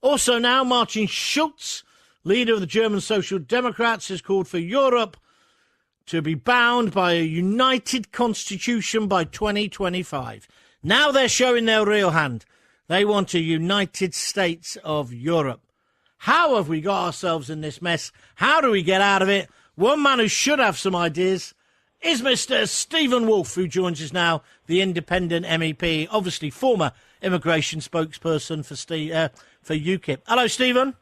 Also now, Martin Schulz, leader of the German Social Democrats, has called for Europe to be bound by a united constitution by 2025. Now they're showing their real hand. They want a United States of Europe. How have we got ourselves in this mess? How do we get out of it? One man who should have some ideas is Mr. Stephen Woolfe, who joins us now, the independent MEP, obviously former immigration spokesperson for UKIP. Hello, Stephen.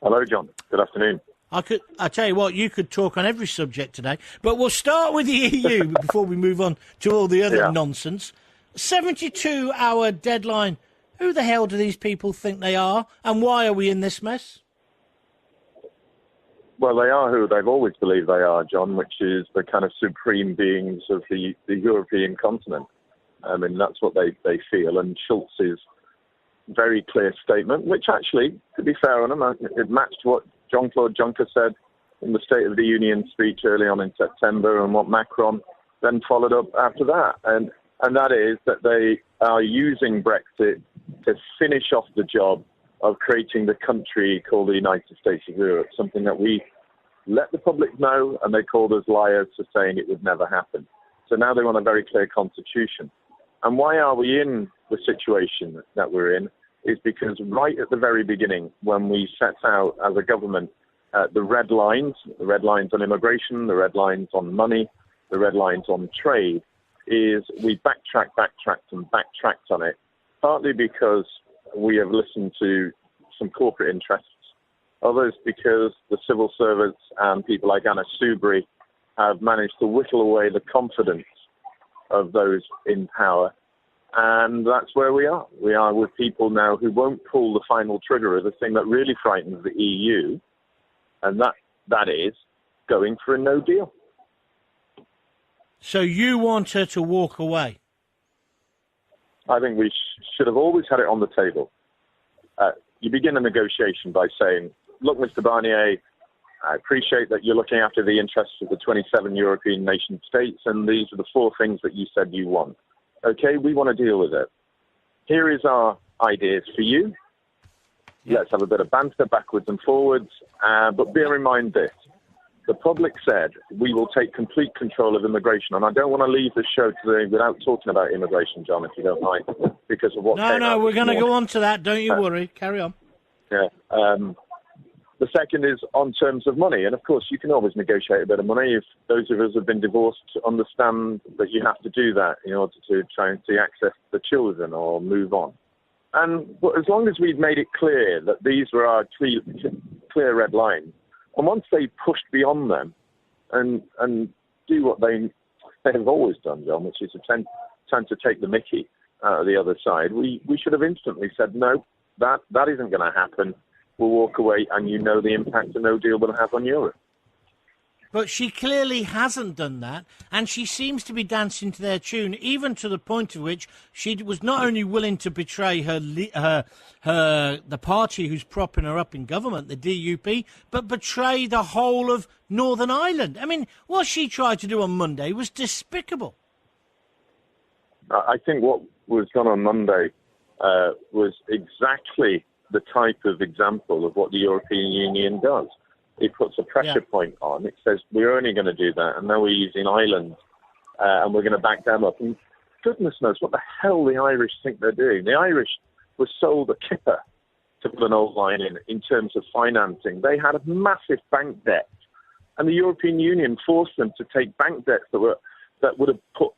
Hello, John. Good afternoon. I tell you what, you could talk on every subject today, but we'll start with the EU before we move on to all the other nonsense. 72-hour deadline. Who the hell do these people think they are, and why are we in this mess? Well, they are who they've always believed they are, John, which is the kind of supreme beings of the European continent. I mean, that's what they feel. And Schulz's very clear statement, which actually, to be fair on him, it matched what Jean-Claude Juncker said in the State of the Union speech early on in September and what Macron then followed up after that. And that is that they are using Brexit to finish off the job of creating the country called the United States of Europe, something that we let the public know, and they called us liars for saying it would never happen. So now they want a very clear constitution. And why are we in the situation that we're in is because right at the very beginning, when we set out as a government, the red lines on immigration, the red lines on money, the red lines on trade, is we backtracked on it, partly because we have listened to some corporate interests, others because the civil servants and people like Anna Soubry have managed to whittle away the confidence of those in power. And that's where we are. We are with people now who won't pull the final trigger of the thing that really frightens the EU, and that is going for a no deal. So you want her to walk away? I think we should have always had it on the table. You begin a negotiation by saying, look, Mr. Barnier, I appreciate that you're looking after the interests of the 27 European nation states, and these are the 4 things that you said you want. Okay, we want to deal with it. Here is our ideas for you. Let's have a bit of banter backwards and forwards, but bear in mind this. The public said we will take complete control of immigration, and I don't want to leave the show today without talking about immigration, John, if you don't mind, because of what came out we're going to morning. go on to that. Don't you worry. Carry on. Yeah. The second is on terms of money, and of course you can always negotiate a bit of money. If those of us who have been divorced understand that you have to do that in order to try and see access to the children or move on. But as long as we've made it clear that these were our clear red lines, and once they pushed beyond them and do what they have always done, John, which is tend to take the mickey out of the other side, we should have instantly said, no, that isn't going to happen. We'll walk away, and you know the impact a no deal will have on Europe. But she clearly hasn't done that, and she seems to be dancing to their tune, even to the point of which she was not only willing to betray the party who's propping her up in government, the DUP, but betray the whole of Northern Ireland. I mean, what she tried to do on Monday was despicable. I think what was done on Monday was exactly the type of example of what the European Union does. It puts a pressure point on. It says, we're only going to do that, and now we're using Ireland, and we're going to back them up. And goodness knows what the hell the Irish think they're doing. The Irish were sold a kipper, to put an old line in terms of financing. They had a massive bank debt, and the European Union forced them to take bank debts that would have put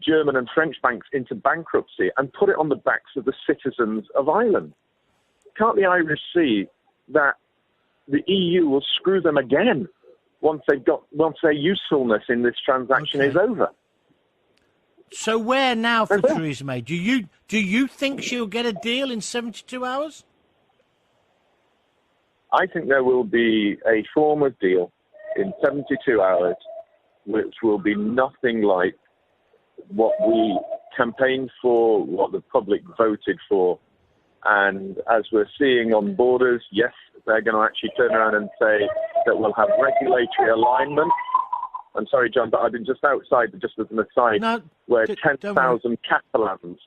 German and French banks into bankruptcy and put it on the backs of the citizens of Ireland. Can't the Irish see that the EU will screw them again once their usefulness in this transaction is over? So where now for Theresa May? Do you think she'll get a deal in 72 hours? I think there will be a form of deal in 72 hours which will be nothing like what we campaigned for, what the public voted for. And as we're seeing on borders, yes, they're going to actually turn around and say that we'll have regulatory alignment. I'm sorry, John, but I've been just outside, just as an aside, where 10,000 Catalans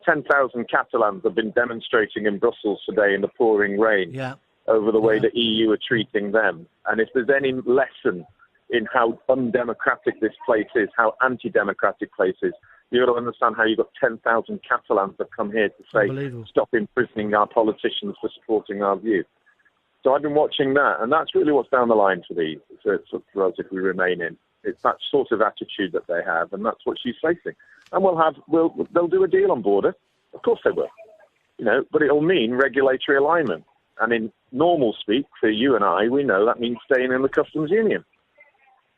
10,000 Catalans have been demonstrating in Brussels today in the pouring rain over the way the EU are treating them. And if there's any lesson in how undemocratic this place is, how anti-democratic place is, you've got to understand how you've got 10,000 Catalans that come here to say, stop imprisoning our politicians for supporting our view. So I've been watching that, and that's really what's down the line for us if we remain in. It's that sort of attitude that they have, and that's what she's facing. And they'll do a deal on border. Of course they will. But it'll mean regulatory alignment. And in normal speak, for you and I, we know that means staying in the customs union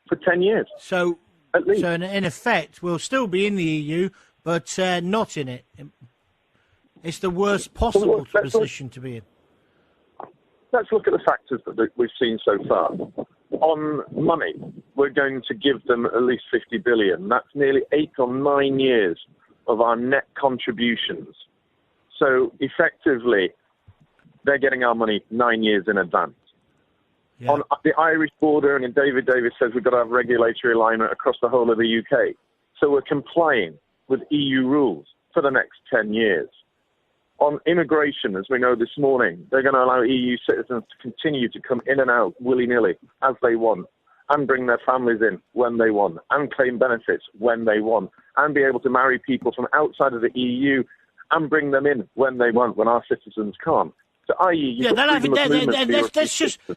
for 10 years. So, at least. So in effect, we'll still be in the EU, but not in it. It's the worst possible position to be in. Let's look at the factors that we've seen so far. On money, we're going to give them at least 50 billion. That's nearly 8 or 9 years of our net contributions. So effectively, they're getting our money 9 years in advance. Yeah. On the Irish border, and David Davis says we've got to have regulatory alignment across the whole of the UK. So we're complying with EU rules for the next 10 years. On immigration, as we know this morning, they're going to allow EU citizens to continue to come in and out willy-nilly as they want, and bring their families in when they want, and claim benefits when they want, and be able to marry people from outside of the EU and bring them in when they want, when our citizens can't. So, i.e.,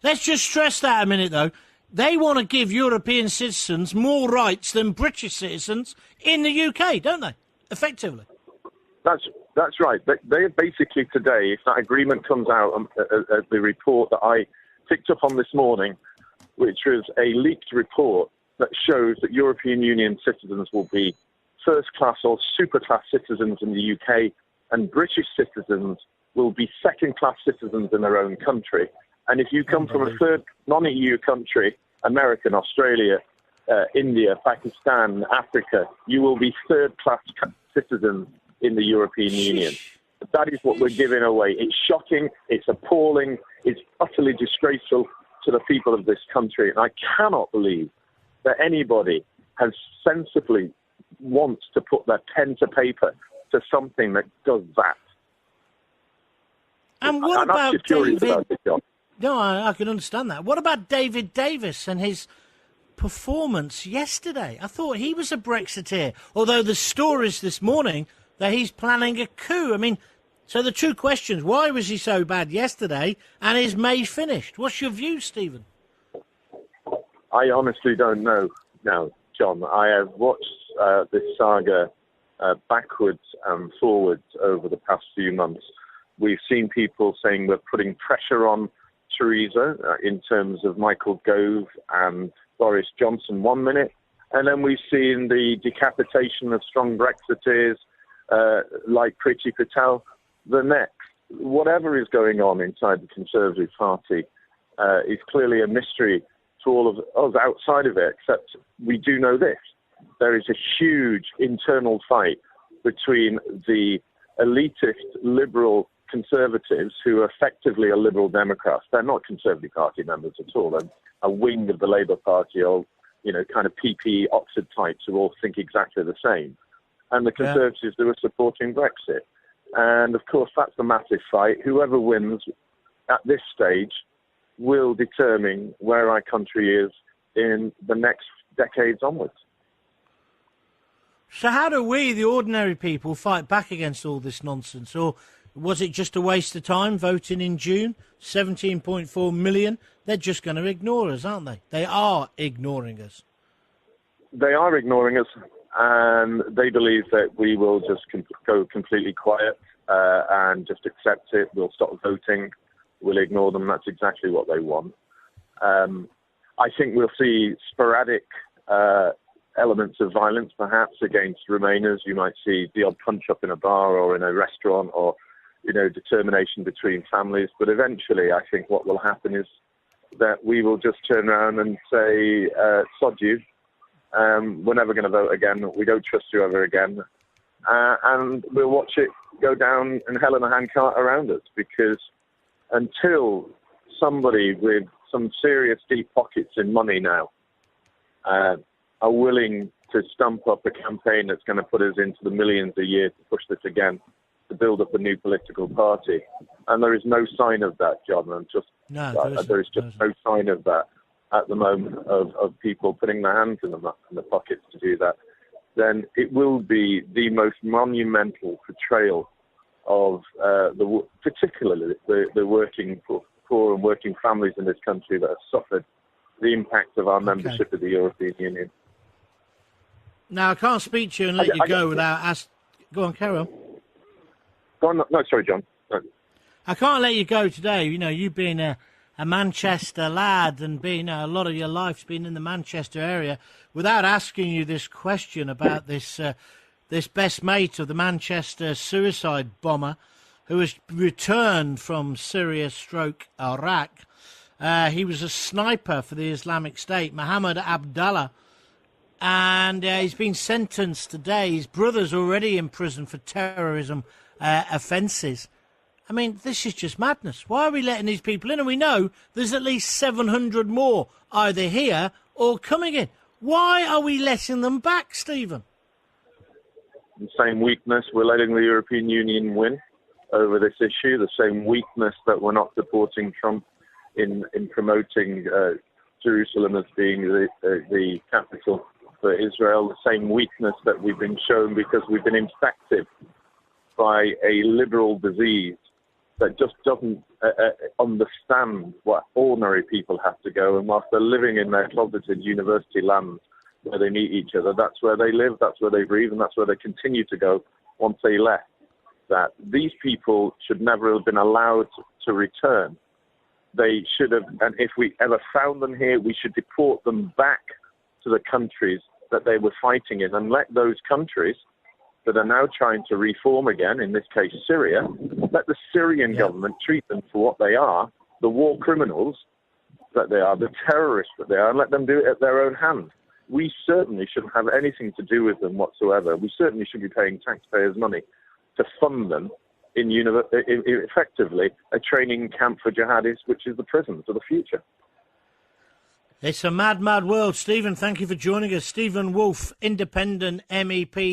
let's just stress that a minute, though. They want to give European citizens more rights than British citizens in the UK, don't they? Effectively. That's right. They basically today, if that agreement comes out, the report that I picked up on this morning, which was a leaked report that shows that European Union citizens will be first-class or super-class citizens in the UK, and British citizens will be second-class citizens in their own country. And if you come from a third non-EU country, American, Australia, India, Pakistan, Africa, you will be third-class citizens in the European Union. That is what we're giving away. It's shocking, it's appalling, it's utterly disgraceful to the people of this country. And I cannot believe that anybody has sensibly wants to put their pen to paper to something that does that. And what about David? About it, John. No, I can understand that. What about David Davis and his performance yesterday? I thought he was a Brexiteer, although the stories this morning that he's planning a coup. I mean, so the two questions: why was he so bad yesterday, and is May finished? What's your view, Stephen? I honestly don't know now, John. I have watched this saga backwards and forwards over the past few months. We've seen people saying we're putting pressure on Theresa in terms of Michael Gove and Boris Johnson 1 minute, and then we've seen the decapitation of strong Brexiteers like Priti Patel the next. Whatever is going on inside the Conservative Party is clearly a mystery to all of us outside of it, except we do know this. There is a huge internal fight between the elitist liberal Conservatives who are effectively a Liberal Democrats. They're not Conservative Party members at all. They're a wing of the Labour Party, or, kind of PP Oxford types who all think exactly the same. And the Conservatives who are supporting Brexit. And, of course, that's the massive fight. Whoever wins at this stage will determine where our country is in the next decades onwards. So how do we, the ordinary people, fight back against all this nonsense? Or was it just a waste of time voting in June? 17.4 million? They're just going to ignore us, aren't they? They are ignoring us. They are ignoring us, and they believe that we will just go completely quiet and just accept it. We'll stop voting. We'll ignore them. That's exactly what they want. I think we'll see sporadic elements of violence, perhaps, against Remainers. You might see the odd punch-up in a bar or in a restaurant, or determination between families. But eventually, I think what will happen is that we will just turn around and say, sod you, we're never going to vote again, we don't trust you ever again, and we'll watch it go down in hell in a handcart around us, because until somebody with some serious deep pockets in money now are willing to stump up a campaign that's going to put us into the millions a year to push this again, to build up a new political party. And there is no sign of that, John. There is just no sign of that at the moment of people putting their hands in the pockets to do that. Then it will be the most monumental portrayal of particularly the working poor and working families in this country that have suffered the impact of our membership of the European Union. Now, I can't speak to you and let you go without asking. Go on, carry on. Go on. No, sorry, John. No. I can't let you go today. You know, you've been a Manchester lad and been a lot of your life's been in the Manchester area without asking you this question about this best mate of the Manchester suicide bomber who has returned from Syria / Iraq. He was a sniper for the Islamic State, Mohammed Abdallah, and he's been sentenced today. His brother's already in prison for terrorism offences. I mean, this is just madness. Why are we letting these people in? And we know there's at least 700 more either here or coming in. Why are we letting them back, Stephen? The same weakness. We're letting the European Union win over this issue. The same weakness that we're not supporting Trump in promoting Jerusalem as being the capital for Israel. The same weakness that we've been shown because we've been infected by a liberal disease that just doesn't understand what ordinary people have to go. And whilst they're living in their closeted university lands where they meet each other, that's where they live, that's where they breathe, and that's where they continue to go once they left. That these people should never have been allowed to return. They should have, and if we ever found them here, we should deport them back to the countries that they were fighting in and let those countries that are now trying to reform again, in this case Syria, let the Syrian government treat them for what they are, the war criminals that they are, the terrorists that they are, and let them do it at their own hand. We certainly shouldn't have anything to do with them whatsoever. We certainly should be paying taxpayers' money to fund them in effectively a training camp for jihadis, which is the prisons of the future. It's a mad, mad world. Stephen, thank you for joining us. Stephen Woolfe, independent MEP.